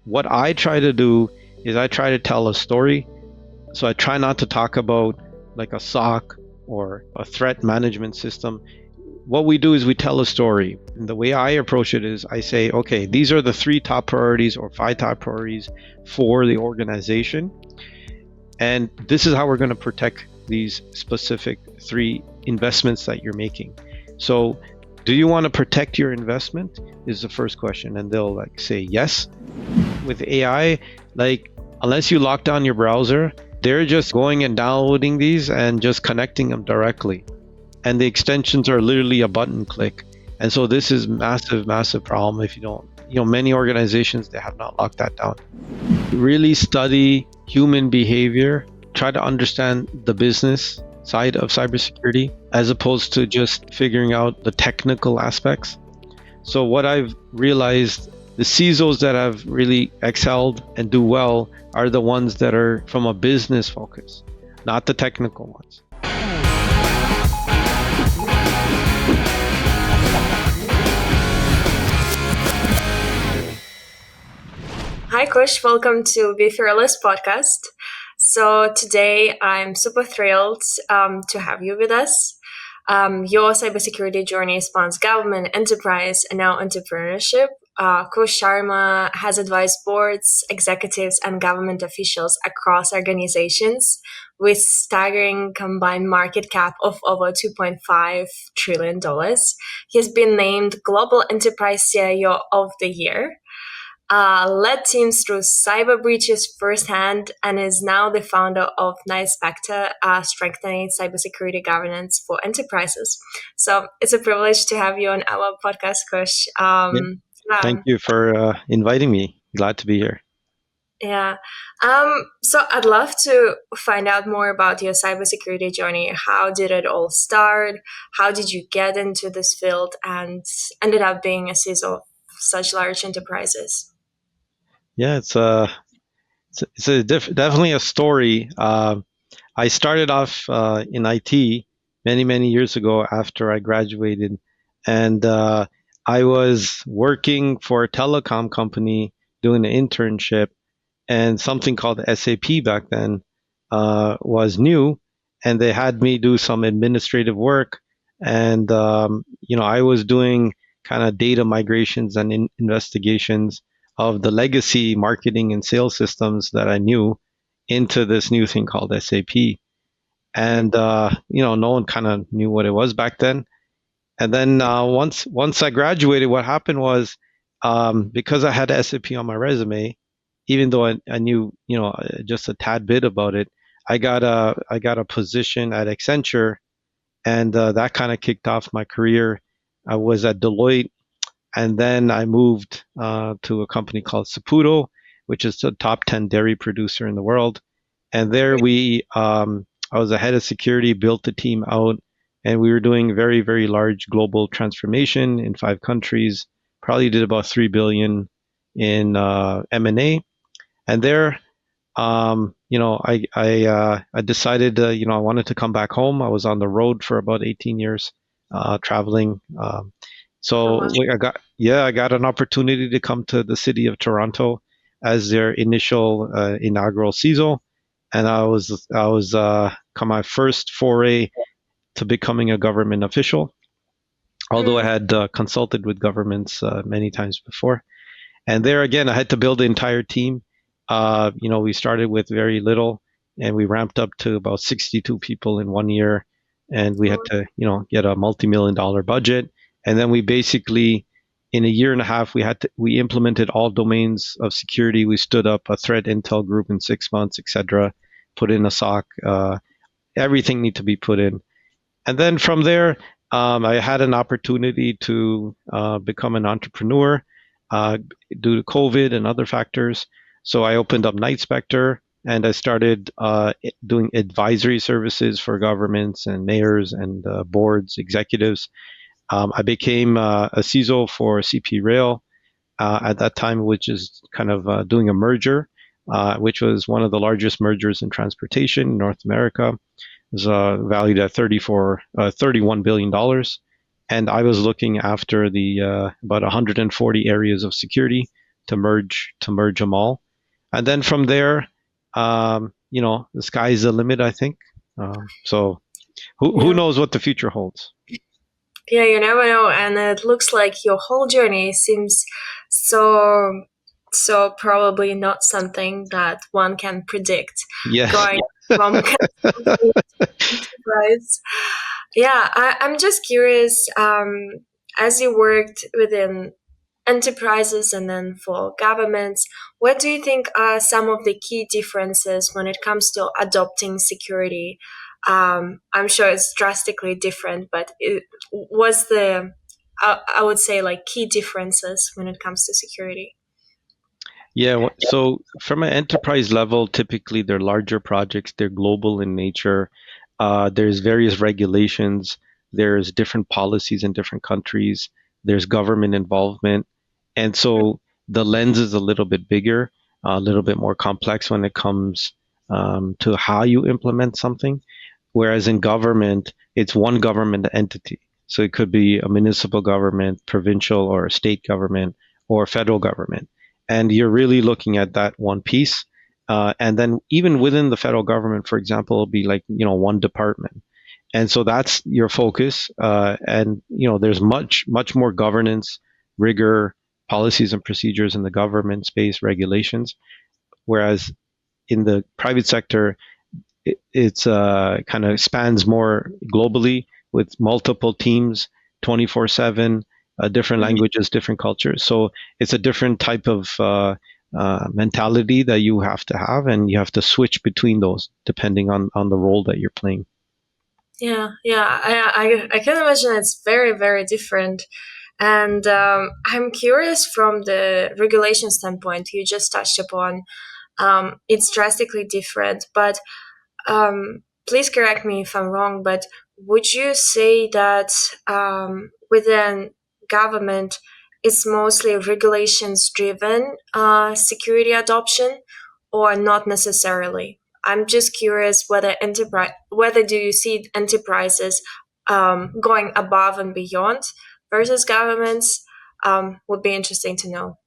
what I try to do is I try to tell a story. So I try not to talk about like a SOC or a threat management system. What we do is we tell a story. And the way I approach it is I say, okay, these are the 3 top priorities or 5 top priorities for the organization. And this is how we're going to protect these specific 3 investments that you're making. So do you want to protect your investment is the first question. And they'll like say yes. With AI, like unless you lock down your browser, they're just going and downloading these and just connecting them directly. And the extensions are literally a button click. And so this is massive problem if you don't, many organizations, they have not locked that down. Really study human behavior, try to understand the business side of cybersecurity as opposed to just figuring out the technical aspects. So what I've realized, the CISOs that have really excelled and do well are the ones that are from a business focus, not the technical ones. Hi, Kush. Welcome to Be Fearless podcast. So today I'm super thrilled to have you with us. Your cybersecurity journey spans government, enterprise, and now entrepreneurship. Kush Sharma has advised boards, executives, and government officials across organizations with staggering combined market cap of over $2.5 trillion. He's been named Global Enterprise CIO of the Year. Led teams through cyber breaches firsthand, and is now the founder of KnightSpectre, strengthening cybersecurity governance for enterprises. So it's a privilege to have you on our podcast, Kush. Thank you for inviting me. Glad to be here. Yeah. So I'd love to find out more about your cybersecurity journey. How did it all start? How did you get into this field and ended up being a CISO of such large enterprises? Yeah, it's definitely a story. I started off in IT many years ago after I graduated, and I was working for a telecom company doing an internship, and something called SAP back then was new, and they had me do some administrative work, and I was doing kind of data migrations and investigations of the legacy marketing and sales systems that I knew into this new thing called SAP. And no one kind of knew what it was back then. And then once I graduated, what happened was because I had SAP on my resume, even though I knew just a tad bit about it, I got a position at Accenture, and that kind of kicked off my career. I was at Deloitte. And then I moved to a company called Saputo, which is the top 10 dairy producer in the world. And there I was a head of security, built the team out, and we were doing very large global transformation in 5 countries. Probably did about $3 billion in M&A. And there, I decided, I wanted to come back home. I was on the road for about 18 years, traveling. So I got an opportunity to come to the city of Toronto as their initial inaugural CISO, and I was my first foray to becoming a government official. Although I had consulted with governments many times before, and there again I had to build the entire team. We started with very little, and we ramped up to about 62 people in 1 year, and we had to get a multi-million-dollar budget. And then we basically, in a year and a half, we implemented all domains of security. We stood up a threat intel group in 6 months, etc. Put in a SOC. Everything needed to be put in. And then from there, I had an opportunity to become an entrepreneur due to COVID and other factors. So I opened up KnightSpectre, and I started doing advisory services for governments and mayors and boards, executives. I became a CISO for CP Rail at that time, which is kind of doing a merger, which was one of the largest mergers in transportation in North America. It was valued at $31 billion. And I was looking after the about 140 areas of security to merge them all, and then from there, the sky's the limit, I think. So who Yeah. knows what the future holds? Yeah, you never know. And it looks like your whole journey seems so, so probably not something that one can predict Yes. going from consulting to enterprise. Yeah, I'm just curious. As you worked within enterprises and then for governments, what do you think are some of the key differences when it comes to adopting security? I'm sure it's drastically different, but it was I would say like key differences when it comes to security. Yeah, so from an enterprise level, typically they're larger projects, they're global in nature. There's various regulations, there's different policies in different countries, there's government involvement. And so the lens is a little bit bigger, a little bit more complex when it comes to how you implement something. Whereas in government, it's one government entity. So it could be a municipal government, provincial or a state government, or federal government. And you're really looking at that one piece. And then even within the federal government, for example, it'll be like, one department. And so that's your focus. And, there's much, much more governance, rigor, policies and procedures in the government space, regulations. Whereas in the private sector, it's kind of spans more globally with multiple teams, 24/7, different Mhm. languages, different cultures. So it's a different type of mentality that you have to have, and you have to switch between those depending on the role that you're playing. Yeah, yeah, I can imagine it's very, very different. And I'm curious from the regulation standpoint you just touched upon. It's drastically different, but please correct me if I'm wrong, but would you say that within government it's mostly regulations driven security adoption or not necessarily? I'm just curious whether do you see enterprises going above and beyond versus governments? Would be interesting to know.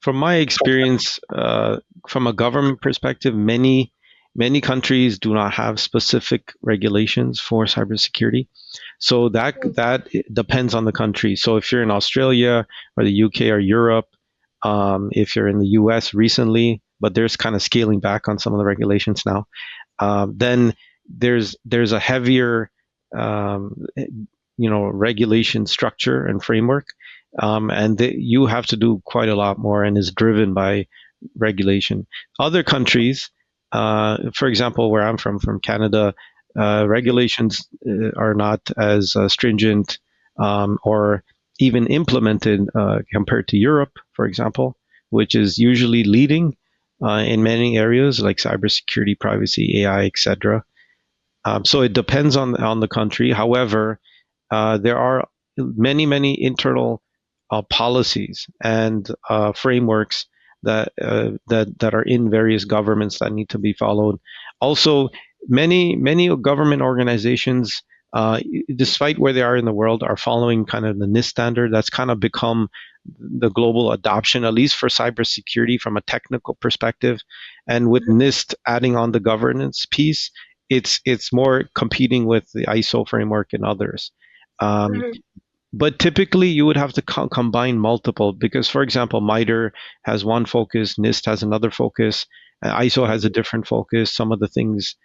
From my experience, from a government perspective, many countries do not have specific regulations for cybersecurity. So that depends on the country. So if you're in Australia or the UK or Europe, if you're in the US recently, but there's kind of scaling back on some of the regulations now, then there's a heavier regulation structure and framework, and you have to do quite a lot more, and is driven by regulation. Other countries, for example, where I'm from Canada, regulations are not as stringent, or even implemented compared to Europe, for example, which is usually leading in many areas like cybersecurity, privacy, AI, etc. So it depends on the country. However, there are many internal policies and frameworks that are in various governments that need to be followed. Also, many government organizations, despite where they are in the world, are following kind of the NIST standard. That's kind of become the global adoption, at least for cybersecurity from a technical perspective. And with NIST adding on the governance piece, it's more competing with the ISO framework and others. Um, Mhm. but typically, you would have to combine multiple because, for example, MITRE has one focus, NIST has another focus, ISO has a different focus. Some of the things,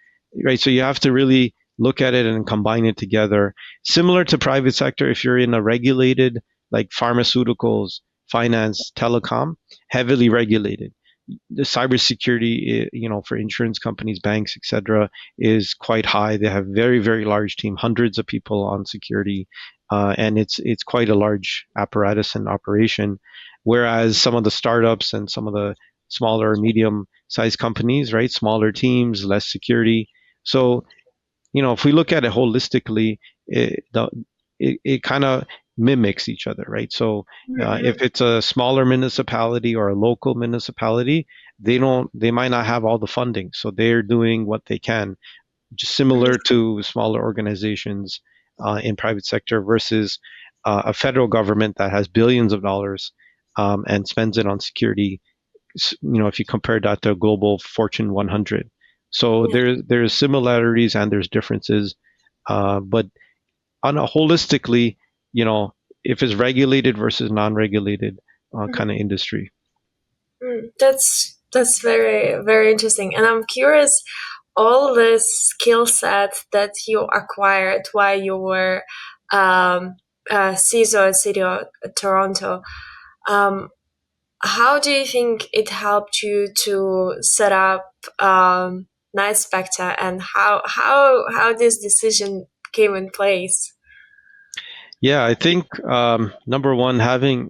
right? So you have to really look at it and combine it together. Similar to private sector, if you're in a regulated like pharmaceuticals, finance, telecom, heavily regulated, the cybersecurity, for insurance companies, banks, etc., is quite high. They have very large team, hundreds of people on security, and it's quite a large apparatus and operation. Whereas some of the startups and some of the smaller, medium-sized companies, right, smaller teams, less security. So if we look at it holistically, it kind of mimics each other, right? So if Mhm. it's a smaller municipality or a local municipality, they might not have all the funding, so they're doing what they can, just similar to smaller organizations in private sector versus a federal government that has billions of dollars. and spends it on security. If you compare that to a global Fortune 100, so Yeah. there's similarities and there's differences, but on a holistically, you know, if it's regulated versus non-regulated kind of industry. That's very very interesting, and I'm curious. All the skill set that you acquired while you were um, CISO at City of Toronto, um, how do you think it helped you to set up KnightSpectre, and how this decision came in place? Yeah, I think number one, having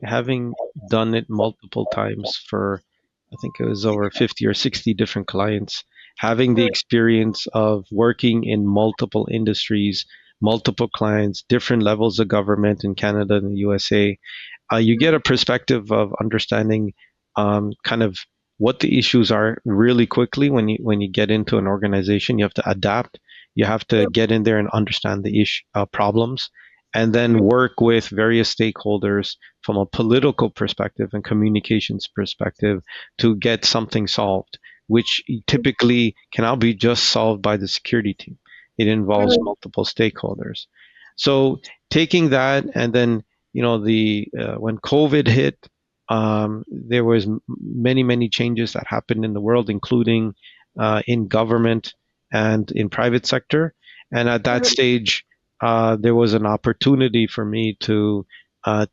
done it multiple times for, I think it was over 50 or 60 different clients, having the experience of working in multiple industries, multiple clients, different levels of government in Canada and the USA, you get a perspective of understanding kind of what the issues are really quickly when you get into an organization. You have to adapt. You have to get in there and understand the problems, and then work with various stakeholders from a political perspective and communications perspective to get something solved, which typically cannot be just solved by the security team. It involves multiple stakeholders. So taking that, and then the when COVID hit, there was many changes that happened in the world, including in government and in private sector. And at that stage, there was an opportunity for me to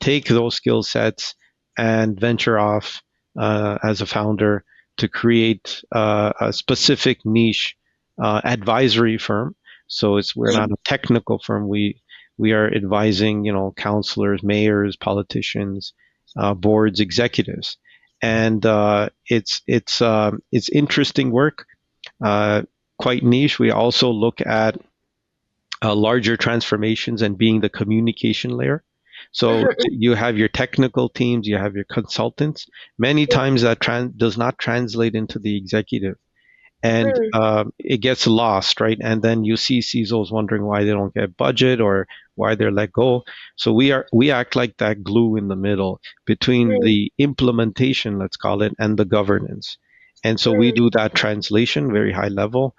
take those skill sets and venture off as a founder to create a specific niche advisory firm. So we're not a technical firm. We are advising, counselors, mayors, politicians, boards, executives, and it's interesting work, uh, quite niche. We also look at larger transformations and being the communication layer. So you have your technical teams, you have your consultants. Many times that does not translate into the executive, and it gets lost, right? And then you see CISOs wondering why they don't get budget or why they're let go. So we act like that glue in the middle between the implementation, let's call it, and the governance. And so we do that translation very high level.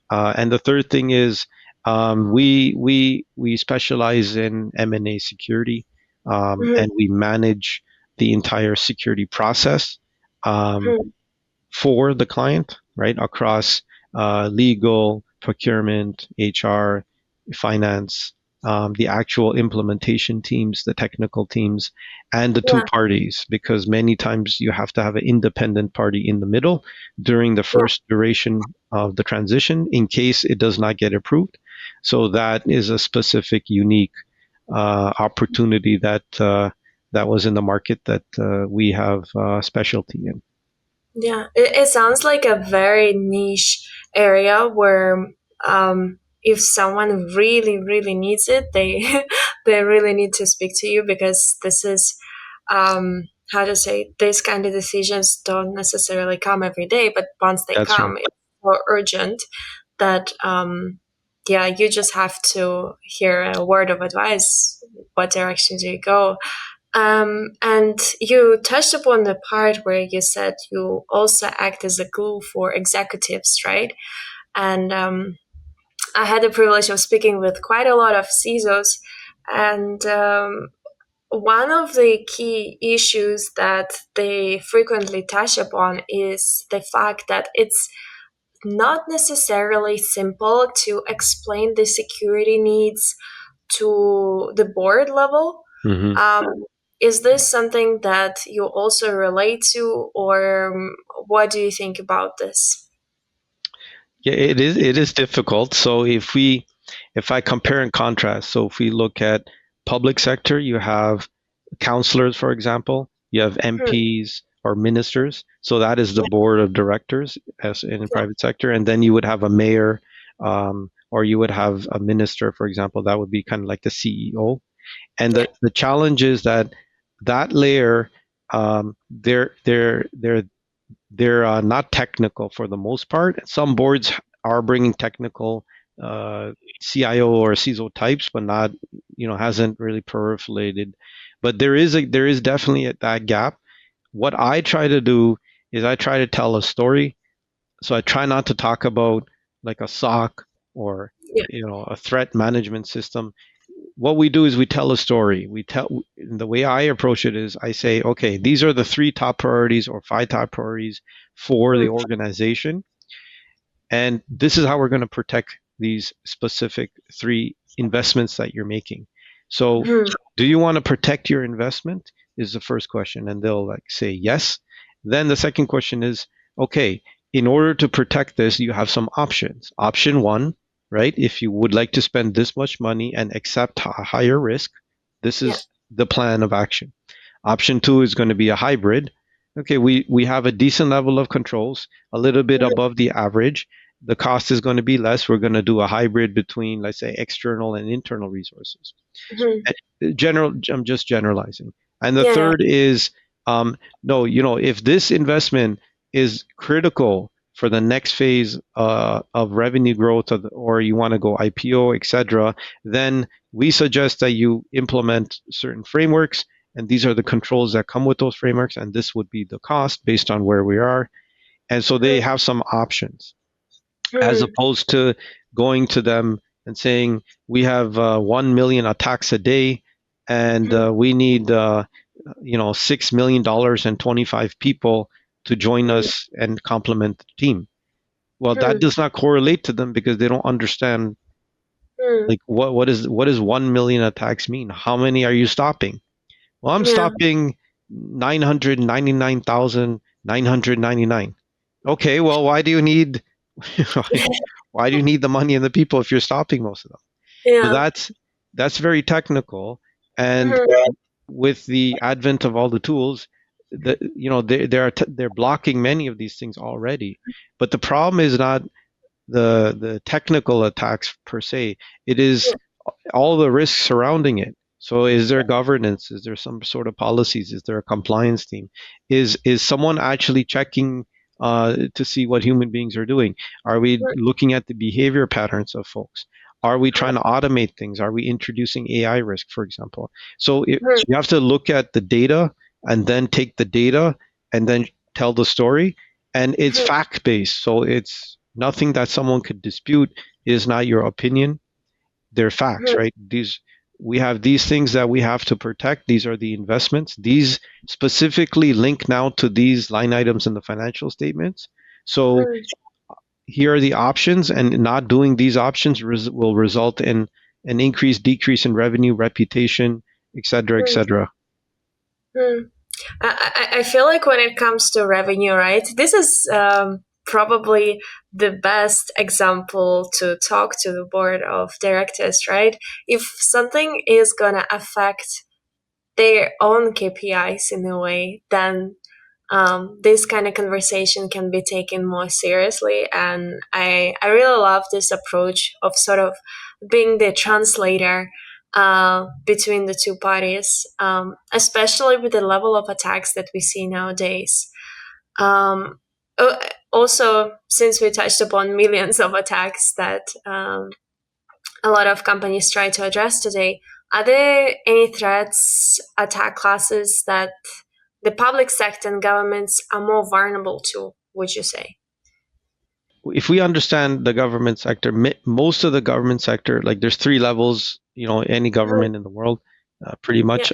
And the third thing is we specialize in M&A security, and we manage the entire security process. Um, for the client, right? Across legal, procurement, HR, finance, the actual implementation teams, the technical teams, and the two Yeah, parties, because many times you have to have an independent party in the middle during the yeah, first duration of the transition in case it does not get approved. So that is a specific, unique opportunity that was in the market that we have specialty in. yeah. It sounds like a very niche area where if someone really really needs it, they they really need to speak to you, because this is how to say, these kind of decisions don't necessarily come every day, but once they That's right. come, it's so urgent that yeah, you just have to hear a word of advice. What direction do you go? And you touched upon the part where you said you also act as a glue for executives, right? And I had the privilege of speaking with quite a lot of CISOs, and one of the key issues that they frequently touch upon is the fact that it's not necessarily simple to explain the security needs to the board level. Hmm. Um, is this something that you also relate to, or what do you think about this? Yeah, it is difficult. So if I compare and contrast, so if we look at public sector, you have counselors, for example, you have Hmm, MPs or ministers. So that is the yeah, board of directors as in yeah, private sector, and then you would have a mayor, or you would have a minister, for example. That would be kind of like the CEO. And yeah, the challenge is that that layer, they're not technical for the most part. Some boards are bringing technical uh, CIO or CISO types, but not, hasn't really proliferated. But there is definitely that gap. what I try to do is I try to tell a story. So I try not to talk about like a SOC or Yeah. a threat management system. What we do is we tell a story. We tell the way I approach it is I say, okay, these are the three top priorities or five top priorities for the Mm, organization, and this is how we're going to protect these specific three investments that you're making. So, mm, do you want to protect your investment? Is the first question. And they'll like say yes. Then the second question is, okay, in order to protect this, you have some options. Option one, right? If you would like to spend this much money and accept a higher risk, this yeah. is the plan of action. Option two is going to be a hybrid. Okay, we have a decent level of controls, a little bit Mm, above the average. The cost is going to be less. We're going to do a hybrid between, let's say, external and internal resources. mm, General, I'm just generalizing. And the yeah. Yeah. third is, no, if this investment is critical for the next phase of revenue growth, or you want to go IPO, etc., then we suggest that you implement certain frameworks, and these are the controls that come with those frameworks, and this would be the cost based on where we are. And so they have some options as Mm, opposed to going to them and saying we have 1 million attacks a day, and mm, we need $6 million and 25 people to join mm, us and complement the team. Well, that mm, does not correlate to them because they don't understand mm, like what does 1 million attacks mean. How many are you stopping? Well, I'm yeah. stopping 999,999. Okay, well, why do you need why do you need the money and the people if you're stopping most of them? So Yeah. that's very technical. And Mhm. with the advent of all the tools, they're blocking many of these things already. But the problem is not the technical attacks per se. It is Yeah. all the risks surrounding it. So is there governance? Is there some sort of policies? Is there a compliance team? Is someone actually checking to see what human beings are doing? Are we Mm, looking at the behavior patterns of folks? Are we trying to automate things? Are we introducing AI risk, for example? So mm, you have to look at the data and then take the data and then tell the story. And it's mm, fact based. So it's nothing that someone could dispute. It is not your opinion, they're facts, mm, right? These we have these things that we have to protect. These are the investments. These specifically link now to these line items in the financial statements. So mm, here are the options, and not doing these options will result in an increase, decrease in revenue, reputation, et cetera, et mm, cetera. mm. I feel like when it comes to revenue, right, this is probably the best example to talk to the board of directors, right? If something is going to affect their own KPIs in a way, then this kind of conversation can be taken more seriously. And I really love this approach of sort of being the translator between the two parties, especially with the level of attacks that we see nowadays. Um, Also, since we touched upon millions of attacks that a lot of companies try to address today, are there any threats, attack classes that the public sector and governments are more vulnerable to, would you say? If we understand the government sector, most of the government sector, like there's three levels, any Mhm. government in the world, pretty Yeah. much.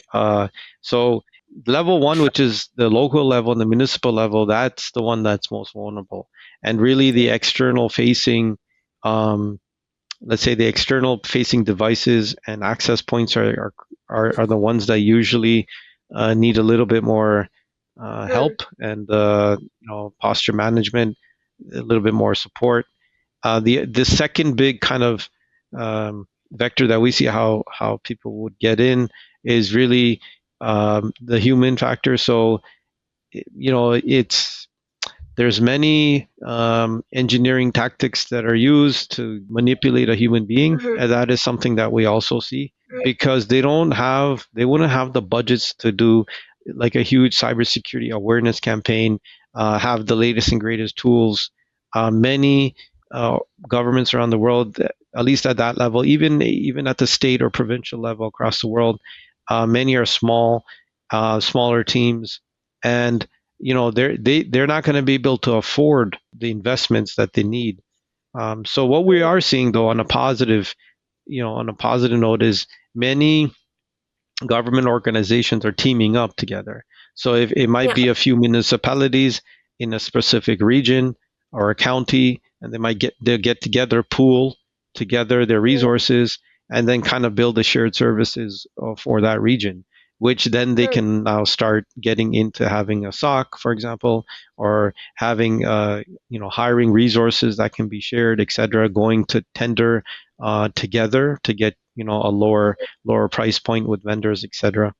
So level one, which is the local level and the municipal level, that's the one that's most vulnerable. And really the external facing, um, let's say the external facing devices and access points are the ones that usually need a little bit more Mm, help and posture management, a little bit more support. The second big kind of vector that we see how people would get in is really the human factor. So it's there's many engineering tactics that are used to manipulate a human being, mhm, and that is something that we also see because they wouldn't have the budgets to do like a huge cybersecurity awareness campaign, have the latest and greatest tools. Many uh, governments around the world, at least at that level, even at the state or provincial level across the world, many are smaller teams. and they're not going to be able to afford the investments that they need. So what we are seeing, though, on a positive, on a positive note, is many government organizations are teaming up together. So if it might Yeah. be a few municipalities in a specific region or a county, and they'll get together, pool together their Mm, resources, and then kind of build the shared services for that region, which then they mm, can now start getting into having a SOC, for example, or having hiring resources that can be shared, etc. Going to tender together to get a lower price point with vendors, etc.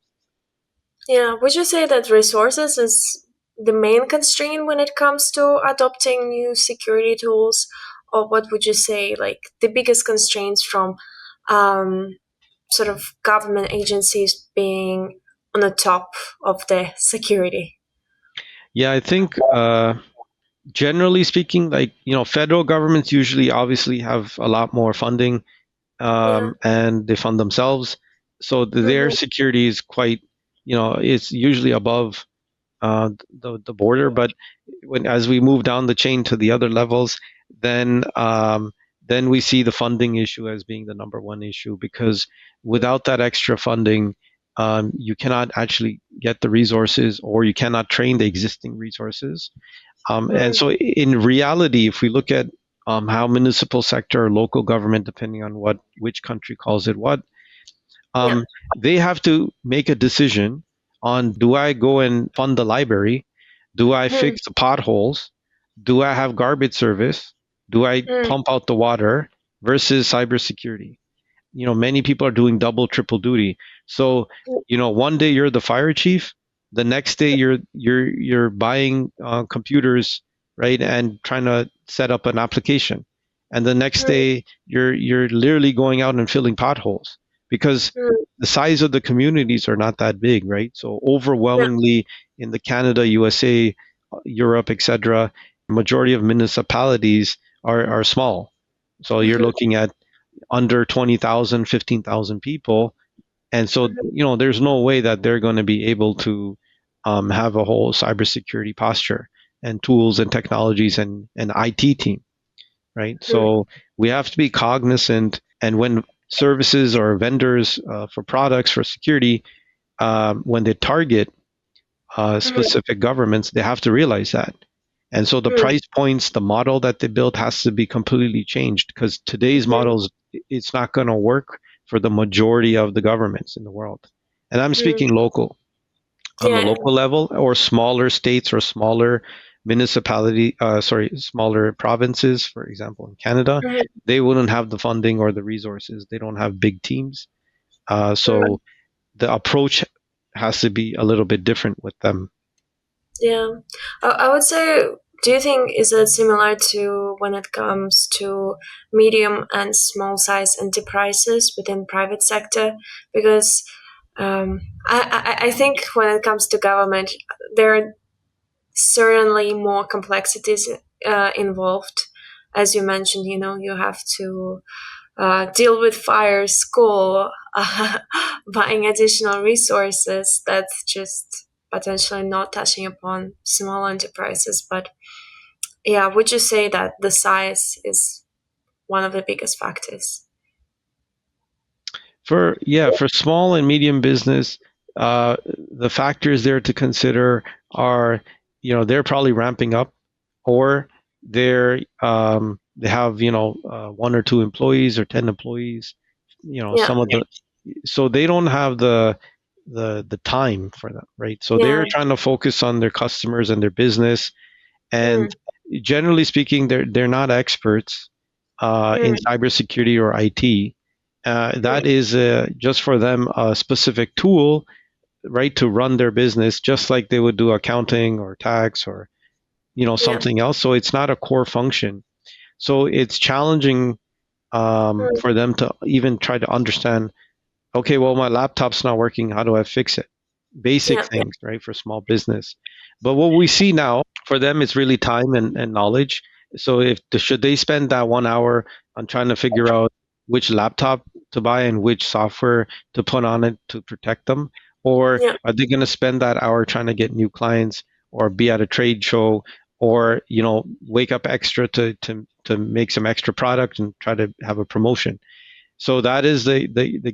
yeah. Would you say that resources is the main constraint when it comes to adopting new security tools, or what would you say like the biggest constraints from um, sort of government agencies being on the top of the security? Yeah, I think generally speaking, like federal governments usually obviously have a lot more funding, Yeah. and they fund themselves, so their Mm-hmm. security is quite, it's usually above the border. But as we move down the chain to the other levels, then then we see the funding issue as being the number one issue, because without that extra funding, you cannot actually get the resources, or you cannot train the existing resources. And Mm, so, in reality, if we look at how municipal sector or local government, depending on which country calls it what, yeah. um, they have to make a decision on: do I go and fund the library? Do I Mm, fix the potholes? Do I have garbage service? Do I mm, pump out the water versus cybersecurity? Many people are doing double, triple duty. So, one day you're the fire chief, the next day you're buying computers, right, and trying to set up an application, and the next mm, day you're literally going out and filling potholes, because mm, the size of the communities are not that big, right? So yeah. overwhelmingly in the Canada, USA, Europe, etc., majority of municipalities are small. So you're Mm-hmm. looking at under 20,000, 15,000 people. And so, there's no way that they're going to be able to have a whole cybersecurity posture and tools and technologies and an IT team, right? Mm-hmm. So we have to be cognizant. And when services or vendors for products for security, when they target Mm-hmm. specific governments, they have to realize that. And so the price points, the model that they build has to be completely changed, because today's Mm-hmm. models, it's not going to work for the majority of the governments in the world. And I'm Mm, speaking local, on the yeah. local level, or smaller states or smaller smaller provinces, for example, in Canada, Mhm, they wouldn't have the funding or the resources. They don't have big teams. mm, So the approach has to be a little bit different with them. yeah. I would say, do you think is it similar to when it comes to medium and small size enterprises within private sector? Because I think when it comes to government, there are certainly more complexities involved. As you mentioned, you have to deal with fire, school, buying additional resources. That's just potentially not touching upon small enterprises. But yeah, would you say that the size is one of the biggest factors? For small and medium business, uh, the factors there to consider are, they're probably ramping up, or they have one or two employees or 10 employees. Yeah, Some of the So they don't have the time for that, right? So yeah, they're trying to focus on their customers and their business, and mm, generally speaking, they're not experts in mm, cybersecurity or IT. mm, That is just for them a specific tool, right, to run their business, just like they would do accounting or tax or yeah, something else. So it's not a core function. So it's challenging mm, for them to even try to understand. Okay, well, my laptop's not working. How do I fix it? Basic yeah, things, right, for small business. But what we see now for them is really time and knowledge. So should they spend that 1 hour on trying to figure out which laptop to buy and which software to put on it to protect them, Or Yeah. are they going to spend that hour trying to get new clients or be at a trade show or, wake up extra to make some extra product and try to have a promotion? So that is the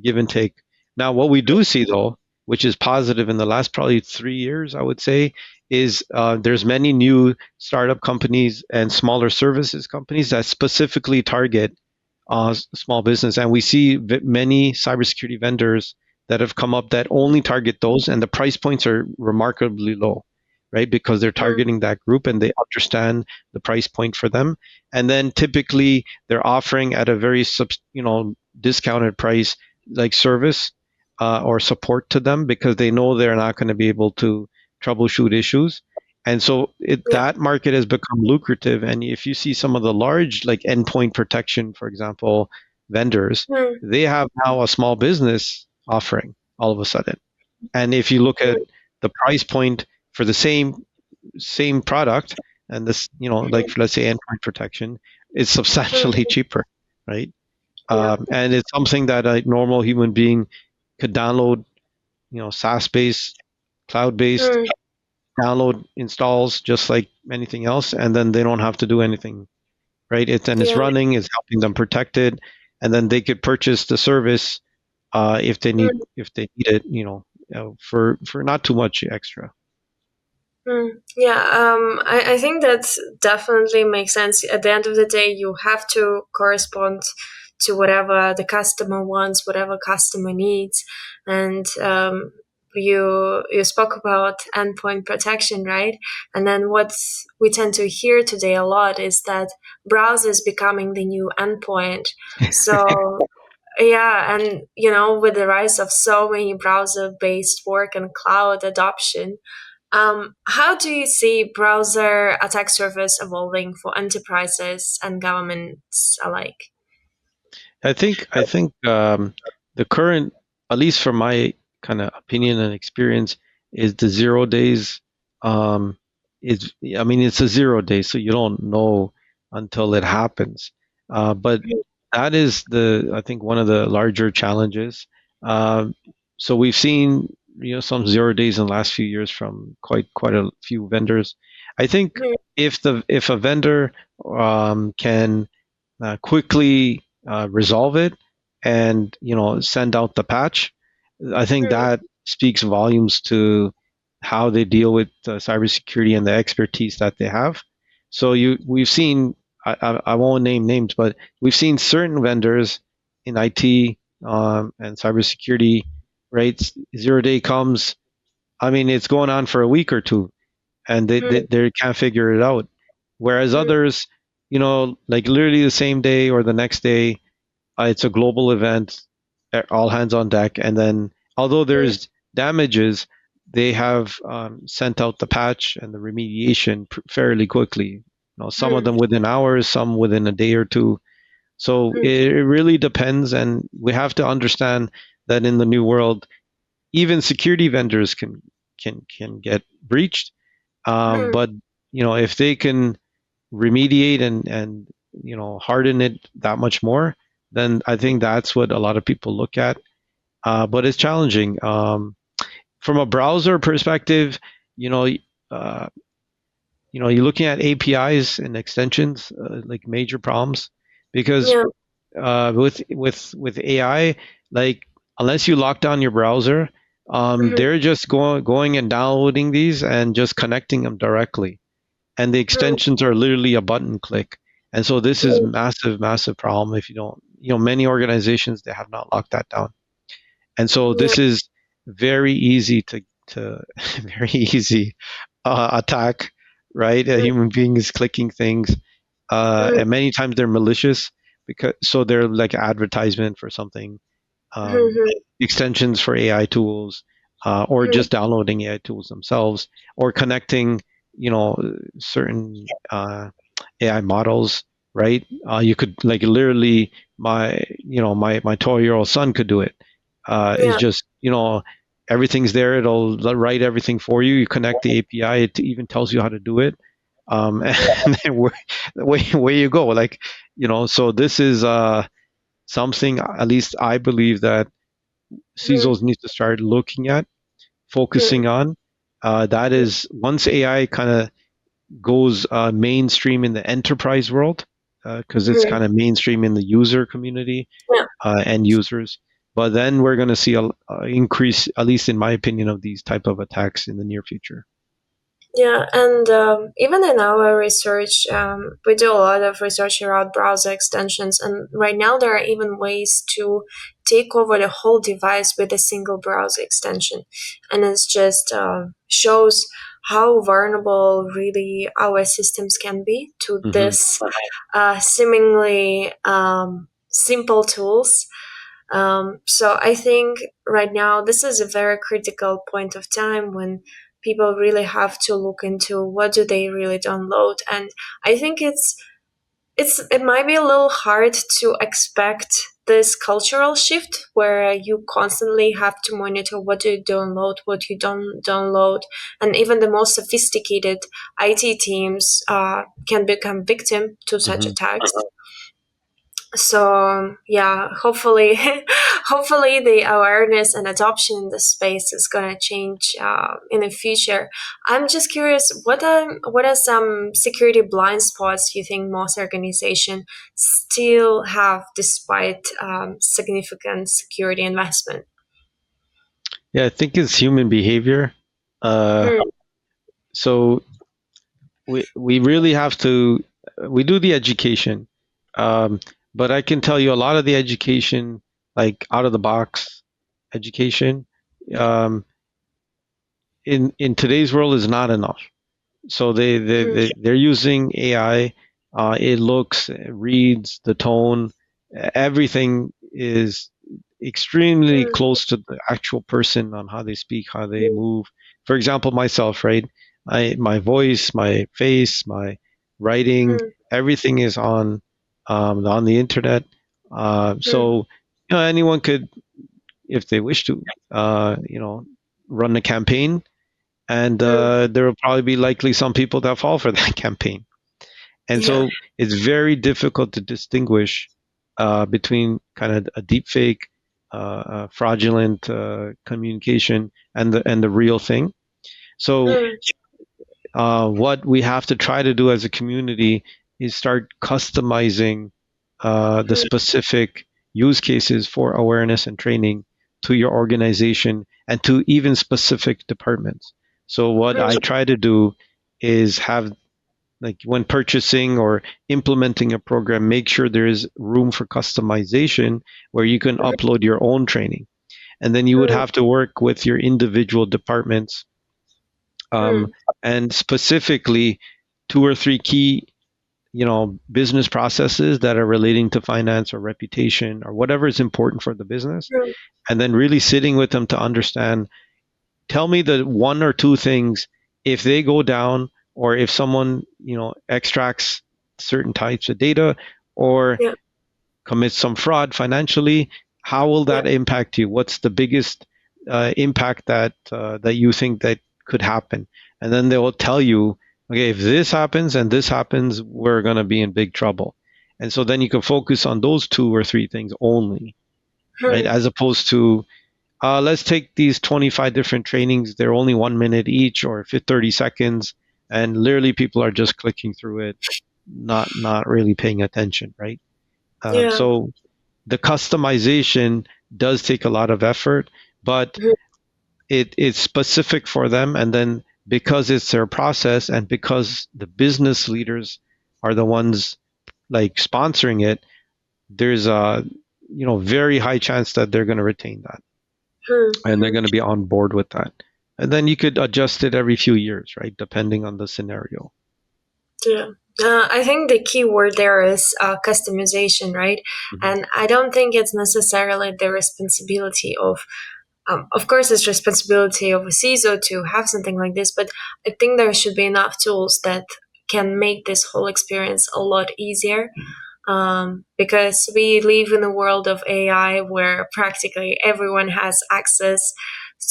give and take. Now, what we do see though, which is positive in the last probably 3 years, I would say, is there's many new startup companies and smaller services companies that specifically target small business, and we see many cybersecurity vendors that have come up that only target those, and the price points are remarkably low, right? Because they're Mm, targeting that group and they understand the price point for them, and then typically they're offering at a very discounted price, like service or support to them, because they know they're not going to be able to troubleshoot issues. And so yeah. that market has become lucrative. And if you see some of the large, like endpoint protection, for example, vendors, Mm, they have now a small business offering all of a sudden. And if you look at mm, the price point for the same product, and this, like let's say endpoint protection, is substantially mm, cheaper, right? yeah. And it's something that a normal human being could download, SaaS-based, cloud-based, Mm, download installs just like anything else, and then they don't have to do anything, right? It's yeah. running, it's helping them protect it, and then they could purchase the service Mm, if they need it, for not too much extra. yeah. I think that definitely makes sense. At the end of the day, you have to correspond to whatever the customer wants, whatever customer needs, and you spoke about endpoint protection, right? And then what we tend to hear today a lot is that browsers becoming the new endpoint. So yeah, and with the rise of so many browser-based work and cloud adoption, how do you see browser attack surface evolving for enterprises and governments alike? I think the current, at least from my kind of opinion and experience, is the 0 days. Um, is I mean, it's a 0 day, so you don't know until it happens. But that is I think one of the larger challenges. Um, so we've seen some 0 days in the last few years from quite a few vendors. I think Mhm, if a vendor can quickly resolve it and send out the patch, I think mhm, that speaks volumes to how they deal with cybersecurity and the expertise that they have. So we've seen, I won't name names, but we've seen certain vendors in IT and cybersecurity, right? 0 day comes, I mean, it's going on for a week or two, and mhm, they can't figure it out. Whereas mhm, others, like literally the same day or the next day, it's a global event, all hands on deck. And then, although mhm, there's damages, they have sent out the patch and the remediation fairly quickly. Some of mhm, them within hours, some within a day or two. So mhm, it really depends, and we have to understand that in the new world, even security vendors can get breached. mhm, But if they can remediate and harden it that much more, then I think that's what a lot of people look at. But it's challenging. From a browser perspective, you know, uh, you're looking at APIs and extensions, like major problems, because yeah, with AI, like unless you lock down your browser, mhm, they're just going and downloading these and just connecting them directly, and the mhm, extensions are literally a button click. And so this is mhm, massive problem if you don't, many organizations, they have not locked that down. And so yeah, this is very easy to very easy attack, right? A mhm, human being is clicking things, mhm, and many times they're malicious, because so they're like advertisement for something, um, mhm, extensions for AI tools, or mhm, just downloading AI tools themselves, or connecting, certain AI models, right? You could, like, literally, my 12-year-old son could do it. It's yeah, just, everything's there. It'll write everything for you. You connect the API. It even tells you how to do it. And then where you go, like, so this is something, at least I believe, that mhm, CISOs need to start looking at. mm, focusing on. That is once AI kind of goes mainstream in the enterprise world, because it's mm. kind of mainstream in the user community Yeah. and users. But then we're going to see a increase, at least in my opinion, of these type of attacks in the near future. Yeah, and even in our research, we do a lot of research around browser extensions, and right now there are even ways to take over the whole device with a single browser extension, and it's just shows how vulnerable really our systems can be to Hmm. this seemingly simple tools. So I think right now this is a very critical point of time when people really have to look into what do they really download. And I think it might be a little hard to expect this cultural shift where you constantly have to monitor what you download, what you don't download, and even the most sophisticated IT teams can become victim to such Hmm. attacks. So yeah, hopefully hopefully the awareness and adoption in this space is going to change in the future. I'm just curious, what are some security blind spots you think most organizations still have despite significant security investment? Yeah, I think it's human behavior. Uh, Mm, so we really have to we do the education, um, but I can tell you a lot of the education, like out of the box education, um, in today's world is not enough. So mm, they're using AI. It looks, it reads the tone, everything is extremely mm, close to the actual person on how they speak, how they move. For example, myself, right? My voice, my face, my writing, mm, everything is on the internet. mm, So anyone could, if they wish to, run a campaign, and mm. there will probably be likely some people that fall for that campaign. And Yeah. so it's very difficult to distinguish between kind of a deep fake, fraudulent communication and the real thing. So Mm, what we have to try to do as a community is start customizing the mm, specific use cases for awareness and training to your organization and to even specific departments. So what I mm, try to do is have, like, when purchasing or implementing a program, make sure there is room for customization where you can upload your own training. And then you would mm, have to work with your individual departments, um, mm, and specifically two or three key business processes that are relating to finance or reputation or whatever is important for the business, mm. and then really sitting with them to understand, tell me the one or two things, if they go down, or if someone extracts certain types of data or Yeah. commits some fraud financially, how will Yeah. that impact you? What's the biggest impact that you think that could happen? And then they will tell you, okay, if this happens and this happens, we're going to be in big trouble. And so then you can focus on those two or three things only, right? Mm, As opposed to, let's take these 25 different trainings. They're only 1 minute each or 30 seconds. And literally people are just clicking through it, not really paying attention, right? yeah. So the customization does take a lot of effort, but Mm, it's specific for them. And then because it's their process and because the business leaders are the ones like sponsoring it, there's a very high chance that they're going to retain that mm, and they're mm. going to be on board with that. And then you could adjust it every few years, right? Depending on the scenario. Yeah. I think the key word there is customization, right? Hmm. And I don't think it's necessarily the responsibility of course, it's responsibility of a CISO to have something like this, but I think there should be enough tools that can make this whole experience a lot easier. Because we live in a world of AI where practically everyone has access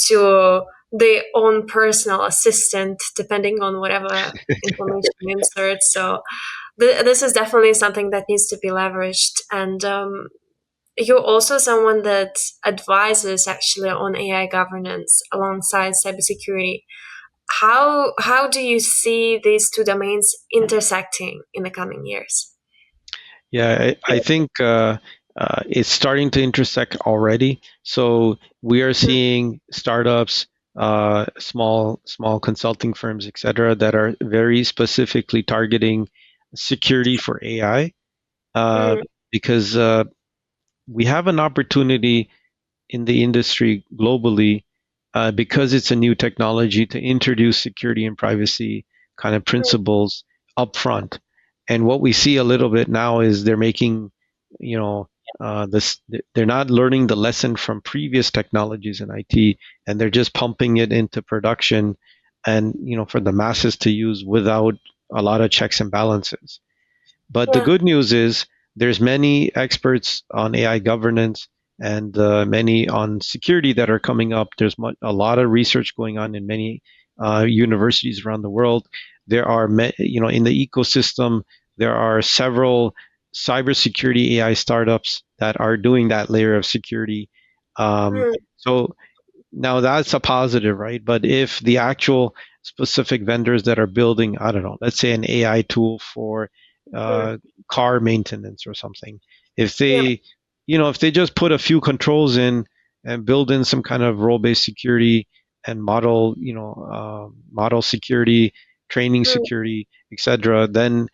to their own personal assistant, depending on whatever information you insert. So this is definitely something that needs to be leveraged. And you're also someone that advises actually on AI governance alongside cybersecurity. How do you see these two domains intersecting in the coming years? Yeah, I think it's starting to intersect already. So we are Mm, seeing startups, small consulting firms, et cetera, that are very specifically targeting security for AI, uh, mm, because we have an opportunity in the industry globally, because it's a new technology, to introduce security and privacy kind of mm, principles upfront. And what we see a little bit now is they're making, you know, this, they're not learning the lesson from previous technologies in IT, and they're just pumping it into production, and for the masses to use without a lot of checks and balances. But the yeah. good news is there's many experts on AI governance, and many on security that are coming up. There's a lot of research going on in many universities around the world. There are, in the ecosystem, there are several cybersecurity AI startups that are doing that layer of security. Mm, So now that's a positive, right? But if the actual specific vendors that are building, I don't know, let's say an AI tool for mm, uh, car maintenance or something, if yeah. they just put a few controls in and build in some kind of role-based security and model security, training Mm, security, etc., then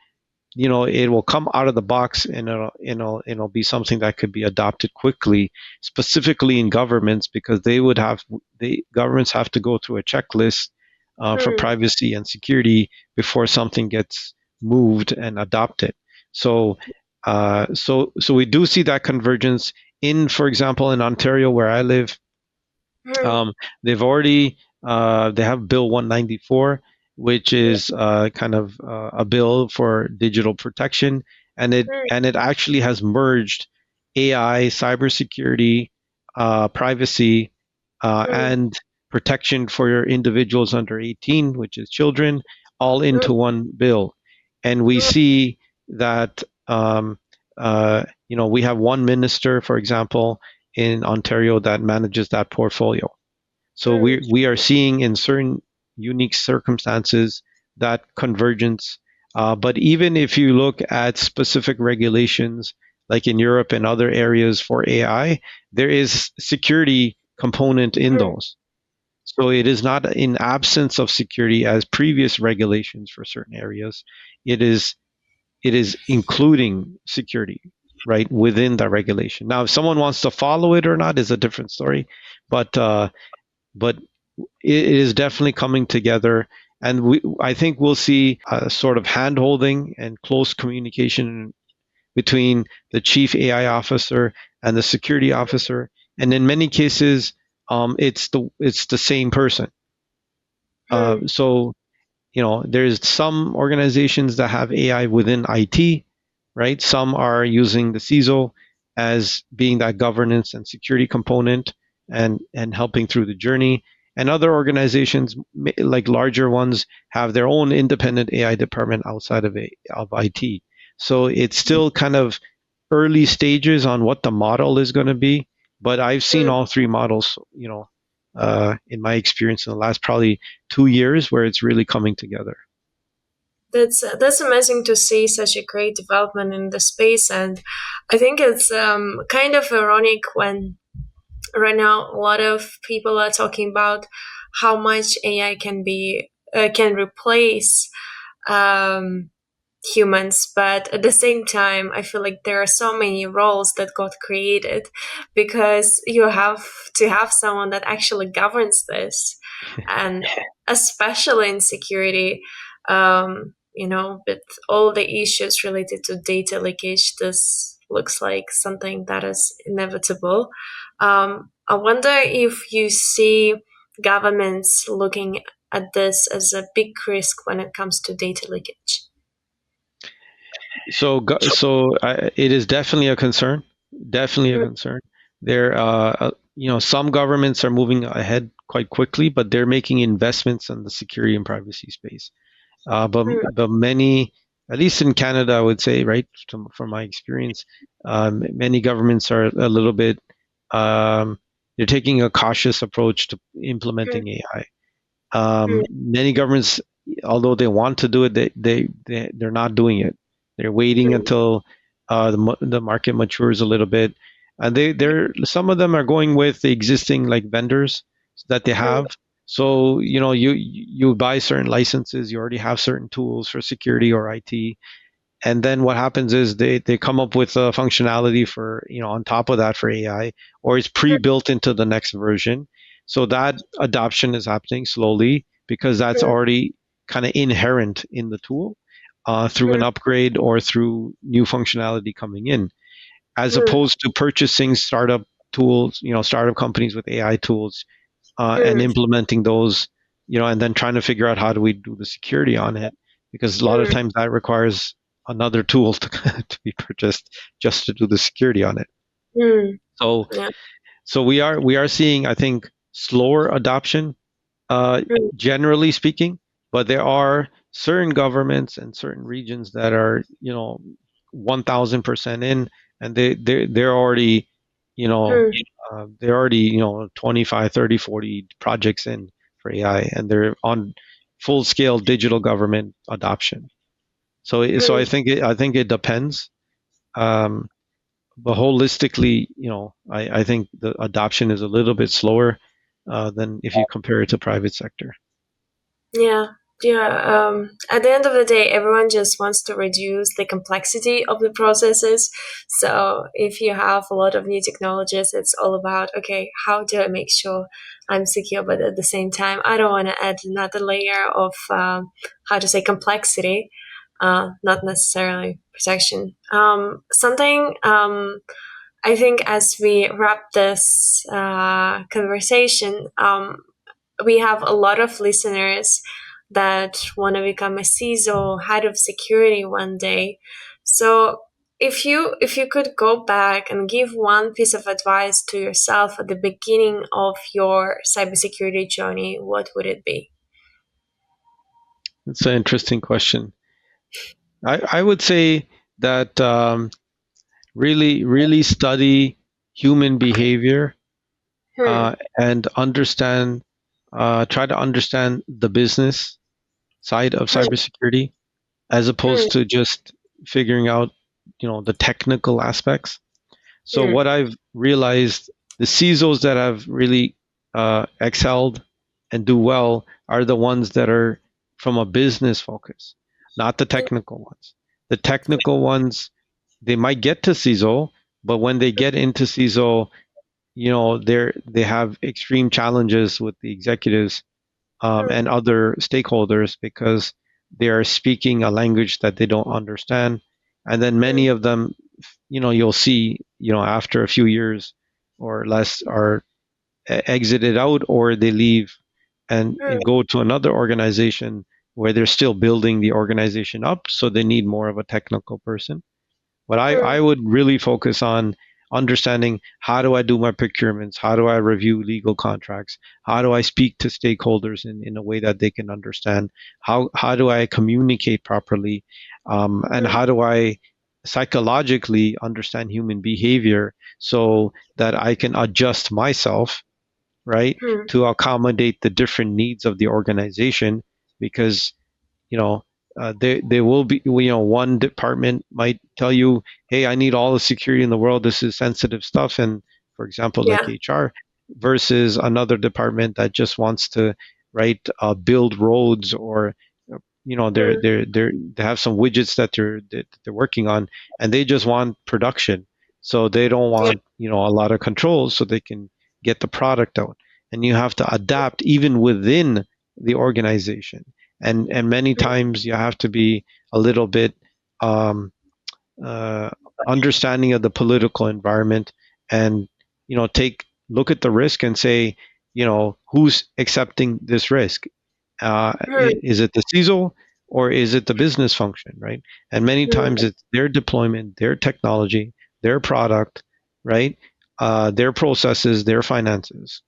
it will come out of the box, and it'll be something that could be adopted quickly, specifically in governments, because the governments have to go through a checklist for mm, privacy and security before something gets moved and adopted. So we do see that convergence in, for example, in Ontario, where I live. mm, um, they have Bill 194, which yeah. is kind of a bill for digital protection, and it Mm, and it actually has merged AI, cybersecurity, privacy, mm, and protection for your individuals under 18, which is children, all mm, into one bill. And we mm, see that, we have one minister, for example, in Ontario that manages that portfolio. So mm, we are seeing in certain unique circumstances that convergence. But even if you look at specific regulations, like in Europe and other areas for AI, there is security component in mm. those. So it is not in absence of security as previous regulations for certain areas. It is including security, right, within the regulation. Now, if someone wants to follow it or not is a different story, but but it is definitely coming together. And I think we'll see a sort of hand holding and close communication between the chief AI officer and the security officer. And in many cases, it's the same person. Mm, So there's some organizations that have AI within IT, right? Some are using the CISO as being that governance and security component, and helping through the journey. And other organizations, like larger ones, have their own independent AI department outside of IT. So it's still kind of early stages on what the model is going to be. But I've seen mm. all three models, in my experience in the last probably 2 years, where it's really coming together. That's amazing to see such a great development in the space, and I think it's kind of ironic when right now a lot of people are talking about how much AI can replace um, humans, but at the same time I feel like there are so many roles that got created because you have to have someone that actually governs this, and especially in security, with all the issues related to data leakage, this looks like something that is inevitable. I wonder if you see governments looking at this as a big risk when it comes to data leakage. So it is definitely a concern. Definitely a Mm, concern. Some governments are moving ahead quite quickly, but they're making investments in the security and privacy space. But mm, but many. at least in Canada, I would say, right, from my experience, many governments are a little bit, they're taking a cautious approach to mm, implementing AI. mm, Many governments, although they want to do it, they're not doing it. They're waiting mm, until the market matures a little bit, and they're some of them are going with the existing like vendors that they mm, have. So you buy certain licenses, you already have certain tools for security or IT, and then what happens is they come up with a functionality for on top of that for AI, or it's pre-built into the next version. So that adoption is happening slowly because that's mm, already kind of inherent in the tool through an mm, upgrade or through new functionality coming in, as mm, opposed to purchasing startup tools, startup companies with AI tools and mm, implementing those, and then trying to figure out how do we do the security on it, because a lot of mm, times that requires another tool to, to be purchased just to do the security on it. mm. So, Yeah. we are seeing, I think, slower adoption, uh, Mm, generally speaking, but there are certain governments and certain regions that are 1,000% in, and they're already you know mm, they're already 25, 30, 40 projects in for AI, and they're on full scale digital government adoption. So mm. I think it depends. Um, but holistically, I think the adoption is a little bit slower than if you compare it to private sector. Yeah, yeah. At the end of the day, everyone just wants to reduce the complexity of the processes. So if you have a lot of new technologies, it's all about, okay, how do I make sure I'm secure, but at the same time, I don't want to add another layer of how to say complexity, not necessarily protection. Something I think as we wrap this conversation, we have a lot of listeners that want to become a CISO, head of security one day. So if you could go back and give one piece of advice to yourself at the beginning of your cybersecurity journey, what would it be? It's an interesting question. I would say that really, really study human behavior Hmm. and try to understand the business side of Hmm. cybersecurity, as Hmm. opposed to just figuring out, the technical aspects. So Hmm. what I've realized, the CISOs that have really excelled and do well are the ones that are from a business focus, not the technical ones. The technical ones, they might get to CISO, but when they get into CISO, they have extreme challenges with the executives Hmm. and other stakeholders because they are speaking a language that they don't understand, and then many Hmm. of them, you'll see, after a few years or less, are exited out, or they leave and Hmm. go to another organization where they're still building the organization up, so they need more of a technical person. But I Hmm. would really focus on understanding, how do I do my procurements? How do I review legal contracts? How do I speak to stakeholders in a way that they can understand? How do I communicate properly? And Hmm. how do I psychologically understand human behavior so that I can adjust myself, right, Hmm. to accommodate the different needs of the organization? Because you know there will be, one department might tell you, hey, I need all the security in the world, this is sensitive stuff, and for example like Yeah. HR, versus another department that just wants to, right, build roads, or Hmm. they have some widgets that they're working on, and they just want production, so they don't Yeah. want a lot of controls, so they can get the product out. And you have to adapt even within the organization, and many Hmm. times you have to be a little bit um, uh, understanding of the political environment, and take look at the risk and say, who's accepting this risk. Hmm. Is it the CISO, or is it the business function, right? And many Hmm. times it's their deployment, their technology, their product, right? Their processes, their finances.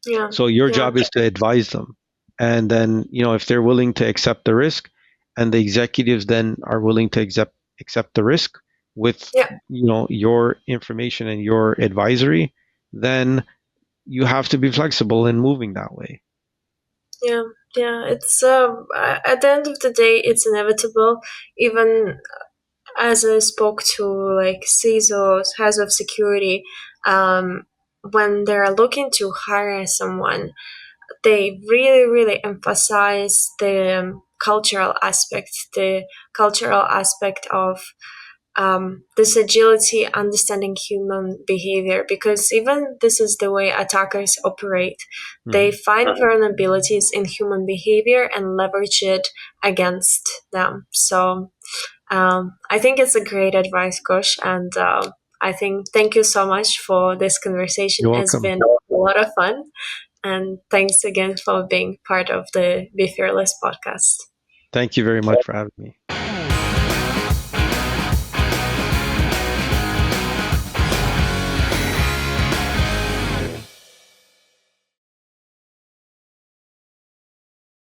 Yeah. So your Yeah. job is to advise them. And then, if they're willing to accept the risk, and the executives then are willing to accept the risk with Yeah, your information and your advisory, then you have to be flexible in moving that way. yeah, yeah. It's at the end of the day, it's inevitable. Even as I spoke to like CISOs, heads of security, um, when they're looking to hire someone, they really, really emphasize the cultural aspect of this agility, understanding human behavior, because even this is the way attackers operate. They Hmm. find vulnerabilities in human behavior and leverage it against them. So I think it's a great advice, Kush, and I think thank you so much for this conversation. You're It's welcome. been a lot of fun, and thanks again for being part of the Be Fearless podcast. Thank you very much for having me.